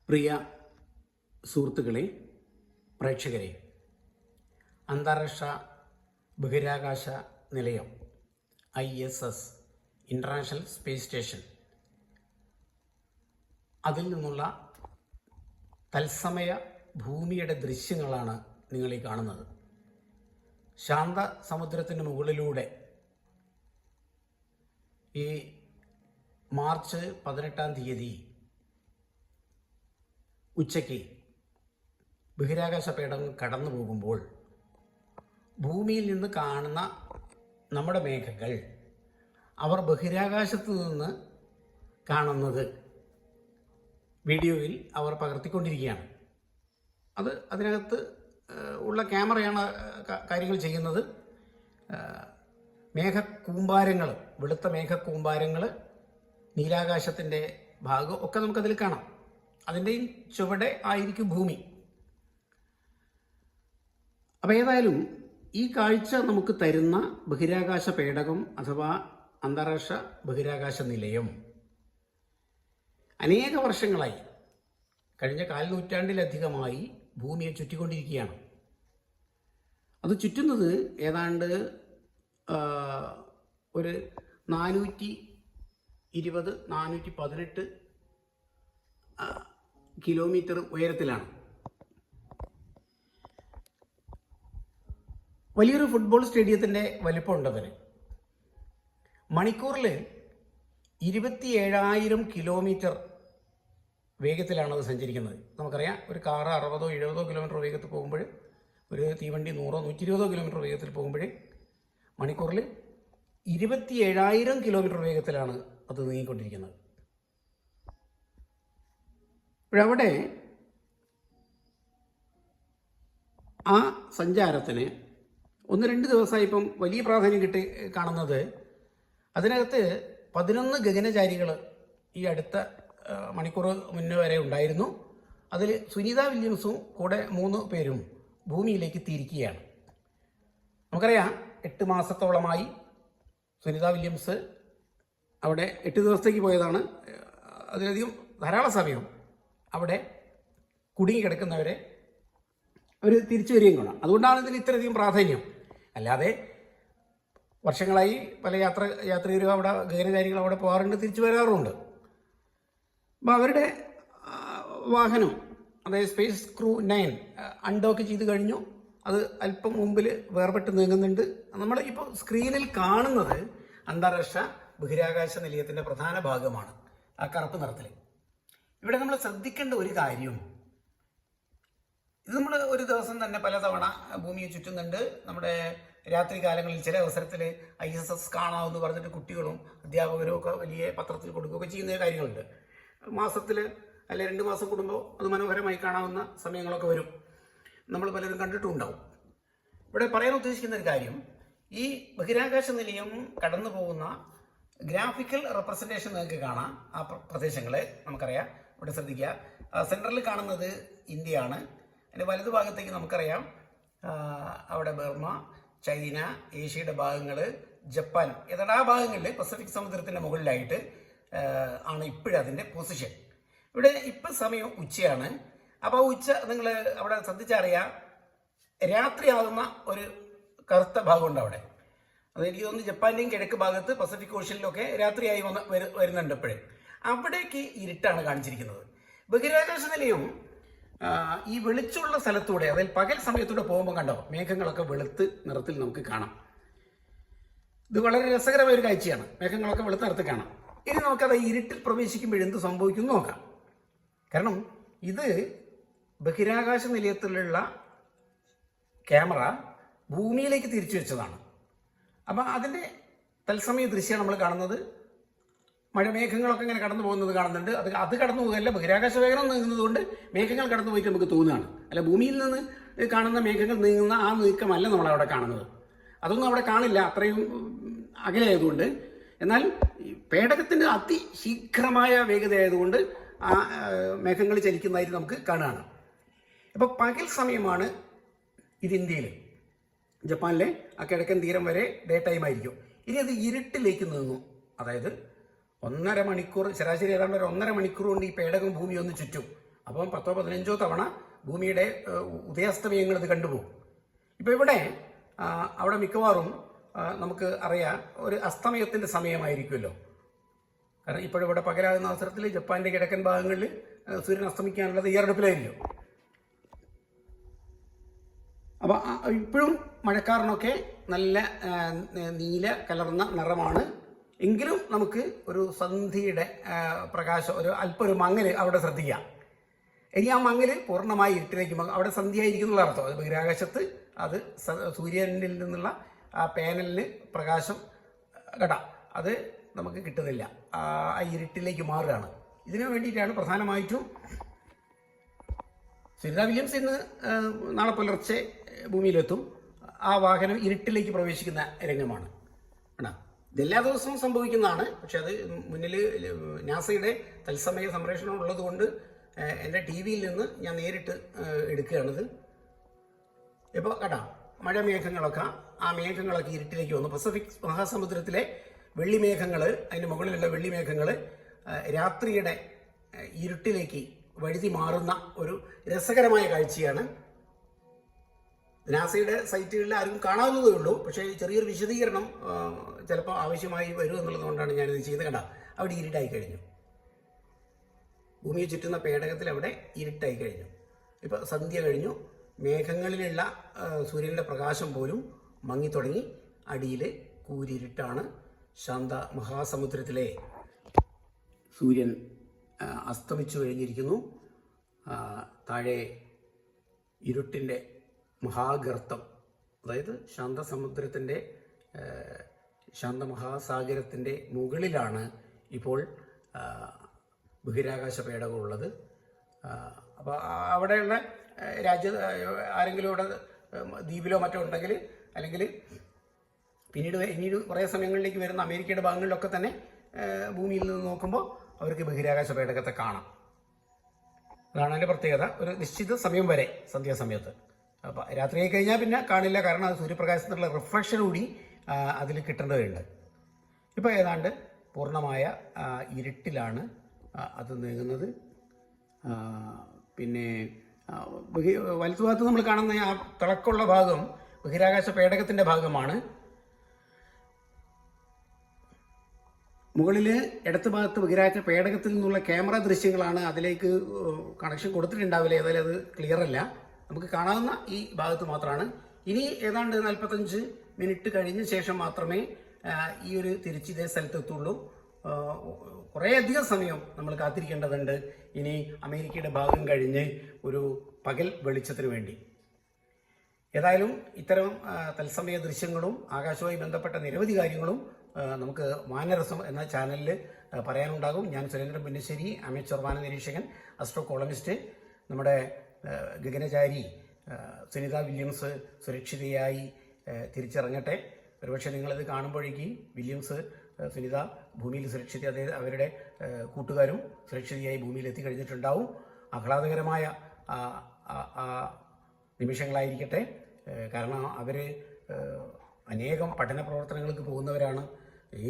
പ്രിയ സുഹൃത്തുക്കളെ, പ്രേക്ഷകരെ, അന്താരാഷ്ട്ര ബഹിരാകാശ നിലയം ISS ഇൻ്റർനാഷണൽ സ്പേസ് സ്റ്റേഷൻ, അതിൽ നിന്നുള്ള തത്സമയ ഭൂമിയുടെ ദൃശ്യങ്ങളാണ് നിങ്ങളീ കാണുന്നത്. ശാന്ത സമുദ്രത്തിന് മുകളിലൂടെ ഈ മാർച്ച് 18 ഉച്ചയ്ക്ക് ബഹിരാകാശ പേടകം കടന്നു പോകുമ്പോൾ ഭൂമിയിൽ നിന്ന് കാണുന്ന നമ്മുടെ മേഘങ്ങൾ അവർ ബഹിരാകാശത്ത് നിന്ന് കാണുന്നത് വീഡിയോയിൽ അവർ പകർത്തിക്കൊണ്ടിരിക്കുകയാണ്. അതിനകത്ത് ഉള്ള ക്യാമറയാണ് കാര്യങ്ങൾ ചെയ്യുന്നത്. മേഘക്കൂമ്പാരങ്ങൾ, വെളുത്ത മേഘക്കൂമ്പാരങ്ങൾ, നീലാകാശത്തിൻ്റെ ഭാഗം ഒക്കെ നമുക്കതിൽ കാണാം. അതിൻ്റെയും ചുവടെ ആയിരിക്കും ഭൂമി. അപ്പോൾ ഏതായാലും ഈ കാഴ്ച നമുക്ക് തരുന്ന ബഹിരാകാശ പേടകം അഥവാ അന്താരാഷ്ട്ര ബഹിരാകാശ നിലയം അനേക വർഷങ്ങളായി, കഴിഞ്ഞ 4 നൂറ്റാണ്ടിലധികമായി ഭൂമിയെ ചുറ്റിക്കൊണ്ടിരിക്കുകയാണ്. അത് ചുറ്റുന്നത് ഏതാണ്ട് ഒരു 420-418 കിലോമീറ്റർ ഉയരത്തിലാണ്. വലിയൊരു ഫുട്ബോൾ സ്റ്റേഡിയത്തിൻ്റെ വലിപ്പമുണ്ട് അതിന്. മണിക്കൂറിൽ 27,000 കിലോമീറ്റർ വേഗത്തിലാണ് അത് സഞ്ചരിക്കുന്നത്. നമുക്കറിയാം, ഒരു കാറ് 60-70 കിലോമീറ്റർ വേഗത്തിൽ പോകുമ്പോൾ, ഒരു തീവണ്ടി 100-120 കിലോമീറ്റർ വേഗത്തിൽ പോകുമ്പോൾ മണിക്കൂറിൽ 27,000 കിലോമീറ്റർ വേഗത്തിലാണ് അത് നീങ്ങിക്കൊണ്ടിരിക്കുന്നത്. ഇപ്പോഴവിടെ ആ സഞ്ചാരത്തിന് 1-2 ദിവസമായി ഇപ്പം വലിയ പ്രാധാന്യം കാണുന്നത്, അതിനകത്ത് 11 ഗഗനചാരികൾ ഈ അടുത്ത മണിക്കൂർ മുന്നേ വരെ ഉണ്ടായിരുന്നു. അതിൽ സുനിത വില്യംസും കൂടെ 3 പേരും ഭൂമിയിലേക്ക് തിരിക്കുകയാണ്. നമുക്കറിയാം, 8 മാസത്തോളമായി സുനിത വില്യംസ് അവിടെ 8 ദിവസത്തേക്ക് പോയതാണ്. അതിലധികം ധാരാളം സമയം അവിടെ കുടുങ്ങിക്കിടക്കുന്നവരെ അവർ തിരിച്ചു വരികയും കാണാം. അതുകൊണ്ടാണ് ഇതിന് ഇത്രയധികം പ്രാധാന്യം. അല്ലാതെ വർഷങ്ങളായി പല യാത്രികരും അവിടെ, ഗഗനചാരികൾ അവിടെ പോകാറുണ്ട്, തിരിച്ചു വരാറുമുണ്ട്. അപ്പോൾ അവരുടെ വാഹനം, അതായത് സ്പേസ് ക്രൂ 9 അൺഡോക്ക് ചെയ്ത് കഴിഞ്ഞു. അത് അല്പം മുമ്പിൽ വേർപെട്ട് നീങ്ങുന്നുണ്ട്. നമ്മൾ ഇപ്പോൾ സ്ക്രീനിൽ കാണുന്നത് അന്താരാഷ്ട്ര ബഹിരാകാശ നിലയത്തിൻ്റെ പ്രധാന ഭാഗമാണ്, ആ കറുപ്പ് നിറത്തിൽ. ഇവിടെ നമ്മൾ ശ്രദ്ധിക്കേണ്ട ഒരു കാര്യം, ഇത് നമ്മൾ ഒരു ദിവസം തന്നെ പലതവണ ഭൂമിയെ ചുറ്റുന്നുണ്ട്. നമ്മുടെ രാത്രി കാലങ്ങളിൽ ചില അവസരത്തിൽ ISS കാണാമെന്ന് പറഞ്ഞിട്ട് കുട്ടികളും അധ്യാപകരും ഒക്കെ വലിയ പത്രത്തിൽ കൊടുക്കുകയൊക്കെ ചെയ്യുന്ന കാര്യങ്ങളുണ്ട്. മാസത്തിൽ അല്ലെ 2 മാസം കൂടുമ്പോൾ അത് മനോഹരമായി കാണാവുന്ന സമയങ്ങളൊക്കെ വരും. നമ്മൾ പലരും കണ്ടിട്ടുണ്ടാവും. ഇവിടെ പറയാൻ ഉദ്ദേശിക്കുന്ന ഒരു കാര്യം, ഈ ബഹിരാകാശ നിലയം കടന്നു പോകുന്ന ഗ്രാഫിക്കൽ റെപ്രസെൻറ്റേഷൻ നിങ്ങൾക്ക് കാണാം. ആ പ്രദേശങ്ങളെ നമുക്കറിയാം. ഇവിടെ ശ്രദ്ധിക്കുക, സെൻട്രലിൽ കാണുന്നത് ഇന്ത്യയാണ്. അതിൻ്റെ വലതുഭാഗത്തേക്ക് നമുക്കറിയാം അവിടെ ബർമ്മ, ചൈന, ഏഷ്യയുടെ ഭാഗങ്ങൾ, ജപ്പാൻ, ഏതാണ്ട് ആ ഭാഗങ്ങളിൽ പസഫിക് സമുദ്രത്തിൻ്റെ മുകളിലായിട്ട് ആണ് ഇപ്പോഴതിൻ്റെ പൊസിഷൻ. ഇവിടെ ഇപ്പം സമയം ഉച്ചയാണ്. അപ്പോൾ ഉച്ച നിങ്ങൾ അവിടെ ശ്രദ്ധിച്ചറിയാം, രാത്രിയാകുന്ന ഒരു കറുത്ത ഭാഗമുണ്ട് അവിടെ. അതെനിക്ക് തോന്നുന്നു ജപ്പാൻ്റെയും കിഴക്ക് ഭാഗത്ത് പസഫിക് ഓഷ്യനിലൊക്കെ രാത്രിയായി വരുന്നുണ്ട്. ഇപ്പോഴേ അവിടേക്ക് ഇരുട്ടാണ് കാണിച്ചിരിക്കുന്നത്. ബഹിരാകാശ നിലയം ഈ വെളിച്ചമുള്ള സ്ഥലത്തൂടെ, അതായത് പകൽ സമയത്തൂടെ പോകുമ്പോൾ കണ്ടോ, മേഘങ്ങളൊക്കെ വെളുത്ത് നിറത്തിൽ നമുക്ക് കാണാം. ഇത് വളരെ രസകരമായ ഒരു കാഴ്ചയാണ്. മേഘങ്ങളൊക്കെ വെളുത്ത നിറത്തിൽ കാണാം. ഇനി നമുക്കത് ഇരുട്ടിൽ പ്രവേശിക്കുമ്പോൾ എന്ത് സംഭവിക്കും നോക്കാം. കാരണം ഇത് ബഹിരാകാശ നിലയത്തിലുള്ള ക്യാമറ ഭൂമിയിലേക്ക് തിരിച്ചു വെച്ചതാണ്. അപ്പം അതിൻ്റെ തത്സമയ ദൃശ്യമാണ് നമ്മൾ കാണുന്നത്. മഴമേഘങ്ങളൊക്കെ ഇങ്ങനെ കടന്നു പോകുന്നത് കാണുന്നുണ്ട്. അത് കടന്നു പോകുകയല്ല, ബഹിരാകാശ വേഗം നീങ്ങുന്നതുകൊണ്ട് മേഘങ്ങൾ കടന്നു പോയിട്ട് നമുക്ക് തോന്നുകയാണ്. അല്ല, ഭൂമിയിൽ നിന്ന് കാണുന്ന മേഘങ്ങൾ നീങ്ങുന്ന ആ നീക്കമല്ല നമ്മളവിടെ കാണുന്നത്. അതൊന്നും അവിടെ കാണില്ല, അത്രയും അകലെയായതുകൊണ്ട്. എന്നാൽ പേടകത്തിൻ്റെ അതിശീഘ്രമായ വേഗതയായതുകൊണ്ട് ആ മേഘങ്ങൾ ചലിക്കുന്നതായിട്ട് നമുക്ക് കാണുകയാണ്. അപ്പോൾ പകൽ സമയമാണ് ഇത് ഇന്ത്യയിൽ. ജപ്പാനിലെ ആ കിഴക്കൻ തീരം വരെ ഡേ ടൈം ആയിരിക്കും. ഇനി അത് ഇരുട്ടിലേക്ക് നീങ്ങും. അതായത് 1.5 മണിക്കൂർ, ശരാശരി ഏതാണ്ട് ഒരു 1.5 മണിക്കൂർ കൊണ്ട് ഈ പേടകം ഭൂമി ഒന്ന് ചുറ്റും. അപ്പം 10-15 തവണ ഭൂമിയുടെ ഉദയാസ്തമയങ്ങൾ ഇത് കണ്ടുപോകും. ഇപ്പോൾ ഇവിടെ അവിടെ മിക്കവാറും നമുക്ക് അറിയാം ഒരു അസ്തമയത്തിൻ്റെ സമയമായിരിക്കുമല്ലോ. കാരണം ഇപ്പോഴിവിടെ പകലാകുന്ന അവസരത്തിൽ ജപ്പാന്റെ കിഴക്കൻ ഭാഗങ്ങളിൽ സൂര്യൻ അസ്തമിക്കാനുള്ള തയ്യാറെടുപ്പിലായിരിക്കും. അപ്പോൾ ഇപ്പോഴും മഴക്കാറിനൊക്കെ നല്ല നീല കലർന്ന നിറമാണ്. എങ്കിലും നമുക്ക് ഒരു സന്ധ്യയുടെ പ്രകാശം, ഒരു മങ്ങൽ അവിടെ ശ്രദ്ധിക്കാം. ഇനി ആ മങ്ങൽ പൂർണ്ണമായി ഇരുട്ടിലേക്ക് അവിടെ സന്ധ്യയായിരിക്കുന്നുള്ള അർത്ഥം. അത് ബഹിരാകാശത്ത് അത് സൂര്യനിൽ നിന്നുള്ള ആ പാനലിന് പ്രകാശം അത് നമുക്ക് കിട്ടുന്നില്ല, ആ ഇരുട്ടിലേക്ക് മാറുകയാണ്. ഇതിനു വേണ്ടിയിട്ടാണ് പ്രധാനമായിട്ടും സുനിത വില്യംസ് ഇന്ന് നാളെ പുലർച്ചെ ഭൂമിയിലെത്തും. ആ വാഹനം ഇരുട്ടിലേക്ക് പ്രവേശിക്കുന്ന രംഗമാണ്. ഇതെല്ലാ ദിവസവും സംഭവിക്കുന്നതാണ്. പക്ഷെ അത് മുന്നിൽ നാസയുടെ തത്സമയ സംപ്രേഷണം ഉള്ളതുകൊണ്ട് എൻ്റെ ടി വിയിൽ നിന്ന് ഞാൻ നേരിട്ട് എടുക്കുകയാണിത്. ഇപ്പോൾ മഴ മേഘങ്ങളൊക്കെ ആ മേഘങ്ങളൊക്കെ ഇരുട്ടിലേക്ക് വന്നു. പസഫിക് മഹാസമുദ്രത്തിലെ വെള്ളിമേഘങ്ങൾ, അതിന് മുകളിലുള്ള വെള്ളിമേഘങ്ങൾ രാത്രിയുടെ ഇരുട്ടിലേക്ക് വഴുതി മാറുന്ന ഒരു രസകരമായ കാഴ്ചയാണ്. നാസയുടെ സൈറ്റുകളിൽ ആരും കാണാവുന്നതേ ഉള്ളൂ. പക്ഷേ ചെറിയൊരു വിശദീകരണം ചിലപ്പോൾ ആവശ്യമായി വരും എന്നുള്ളത് കൊണ്ടാണ് ഞാനിത് ചെയ്ത് അവിടെ ഇരുട്ടായി കഴിഞ്ഞു. ഭൂമിയെ ചുറ്റുന്ന പേടകത്തിൽ അവിടെ ഇരുട്ടായി കഴിഞ്ഞു. ഇപ്പോൾ സന്ധ്യ കഴിഞ്ഞു. മേഘങ്ങളിലുള്ള സൂര്യൻ്റെ പ്രകാശം പോലും മങ്ങിത്തുടങ്ങി. അടിയിൽ കൂരിരുട്ടാണ്. ശാന്ത മഹാസമുദ്രത്തിലെ സൂര്യൻ അസ്തമിച്ചു കഴിഞ്ഞിരിക്കുന്നു. താഴെ ഇരുട്ടിൻ്റെ മഹാഗർത്തം, അതായത് ശാന്തസമുദ്രത്തിൻ്റെ ശാന്തമഹാസാഗരത്തിൻ്റെ മുകളിലാണ് ഇപ്പോൾ ബഹിരാകാശ പേടകമുള്ളത്. അപ്പോൾ അവിടെയുള്ള ആരെങ്കിലും ഇവിടെ ദ്വീപിലോ മറ്റോ ഉണ്ടെങ്കിൽ, അല്ലെങ്കിൽ പിന്നീട് കുറേ സമയങ്ങളിലേക്ക് വരുന്ന അമേരിക്കയുടെ ഭാഗങ്ങളിലൊക്കെ തന്നെ ഭൂമിയിൽ നിന്ന് നോക്കുമ്പോൾ അവർക്ക് ബഹിരാകാശ പേടകത്തെ കാണാം. അതാണ് അതിൻ്റെ പ്രത്യേകത. ഒരു നിശ്ചിത സമയം വരെ സന്ധ്യാസമയത്ത്. അപ്പോൾ രാത്രിയായി കഴിഞ്ഞാൽ പിന്നെ കാണില്ല, കാരണം അത് സൂര്യപ്രകാശത്തിനുള്ള റിഫ്ലക്ഷൻ കൂടി അതിൽ കിട്ടേണ്ടതുണ്ട്. ഇപ്പോൾ ഏതാണ്ട് പൂർണ്ണമായ ഇരുട്ടിലാണ് അത് നീങ്ങുന്നത്. പിന്നെ വലതുഭാഗത്ത് നമ്മൾ കാണുന്ന ആ തിളക്കമുള്ള ഭാഗം ബഹിരാകാശ പേടകത്തിൻ്റെ ഭാഗമാണ്. മുകളിൽ ഇടത്ത് ഭാഗത്ത് ബഹിരാകാശ പേടകത്തിൽ നിന്നുള്ള ക്യാമറ ദൃശ്യങ്ങളാണ്. അതിലേക്ക് കണക്ഷൻ കൊടുത്തിട്ടുണ്ടാവില്ല, ഏതായാലും അത് ക്ലിയർ അല്ല. നമുക്ക് കാണാവുന്ന ഈ ഭാഗത്ത് മാത്രമാണ്. ഇനി ഏതാണ്ട് 45 മിനിറ്റ് കഴിഞ്ഞ ശേഷം മാത്രമേ ഈ ഒരു തിരിച്ചിതേ സ്ഥലത്തെത്തുള്ളൂ. കുറേയധികം സമയം നമ്മൾ കാത്തിരിക്കേണ്ടതുണ്ട് ഇനി അമേരിക്കയുടെ ഭാഗം കഴിഞ്ഞ് ഒരു പകൽ വെളിച്ചത്തിന് വേണ്ടി. ഏതായാലും ഇത്തരം തത്സമയ ദൃശ്യങ്ങളും ആകാശവുമായി ബന്ധപ്പെട്ട നിരവധി കാര്യങ്ങളും നമുക്ക് വാനരസം എന്ന ചാനലിൽ പറയാനുണ്ടാകും. ഞാൻ സുരേന്ദ്രൻ പുന്നശ്ശേരി, അമേച്ചർ വാന നിരീക്ഷകൻ, അസ്ട്രോ കോളമിസ്റ്റ്. നമ്മുടെ ഗഗനചാരി സുനിത വില്യംസ് സുരക്ഷിതയായി തിരിച്ചിറങ്ങട്ടെ. ഒരുപക്ഷെ നിങ്ങളിത് കാണുമ്പോഴേക്കും വില്യംസ്, സുനിത ഭൂമിയിൽ സുരക്ഷിത, അവരുടെ കൂട്ടുകാരും സുരക്ഷിതയായി ഭൂമിയിൽ എത്തിക്കഴിഞ്ഞിട്ടുണ്ടാവും. ആഹ്ലാദകരമായ നിമിഷങ്ങളായിരിക്കട്ടെ. കാരണം അവർ അനേകം പഠന പ്രവർത്തനങ്ങൾക്ക് പോകുന്നവരാണ്.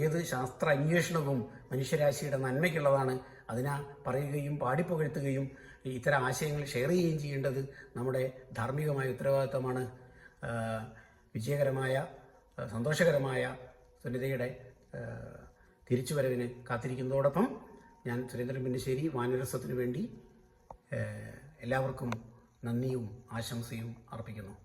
ഏത് ശാസ്ത്ര അന്വേഷണവും മനുഷ്യരാശിയുടെ നന്മയ്ക്കുള്ളതാണ്. അതിനെ പറയുകയും പാടിപ്പുകഴ്ത്തുകയും ഇത്തരം ആശയങ്ങൾ ഷെയർ ചെയ്യുകയും ചെയ്യേണ്ടത് നമ്മുടെ ധാർമ്മികമായ ഉത്തരവാദിത്തമാണ്. വിജയകരമായ സന്തോഷകരമായ സുനിതയുടെ തിരിച്ചുവരവിന് കാത്തിരിക്കുന്നതോടൊപ്പം ഞാൻ സുരേന്ദ്രൻ പുന്നശ്ശേരി വാനരസത്തിനു വേണ്ടി എല്ലാവർക്കും നന്ദിയും ആശംസയും അർപ്പിക്കുന്നു.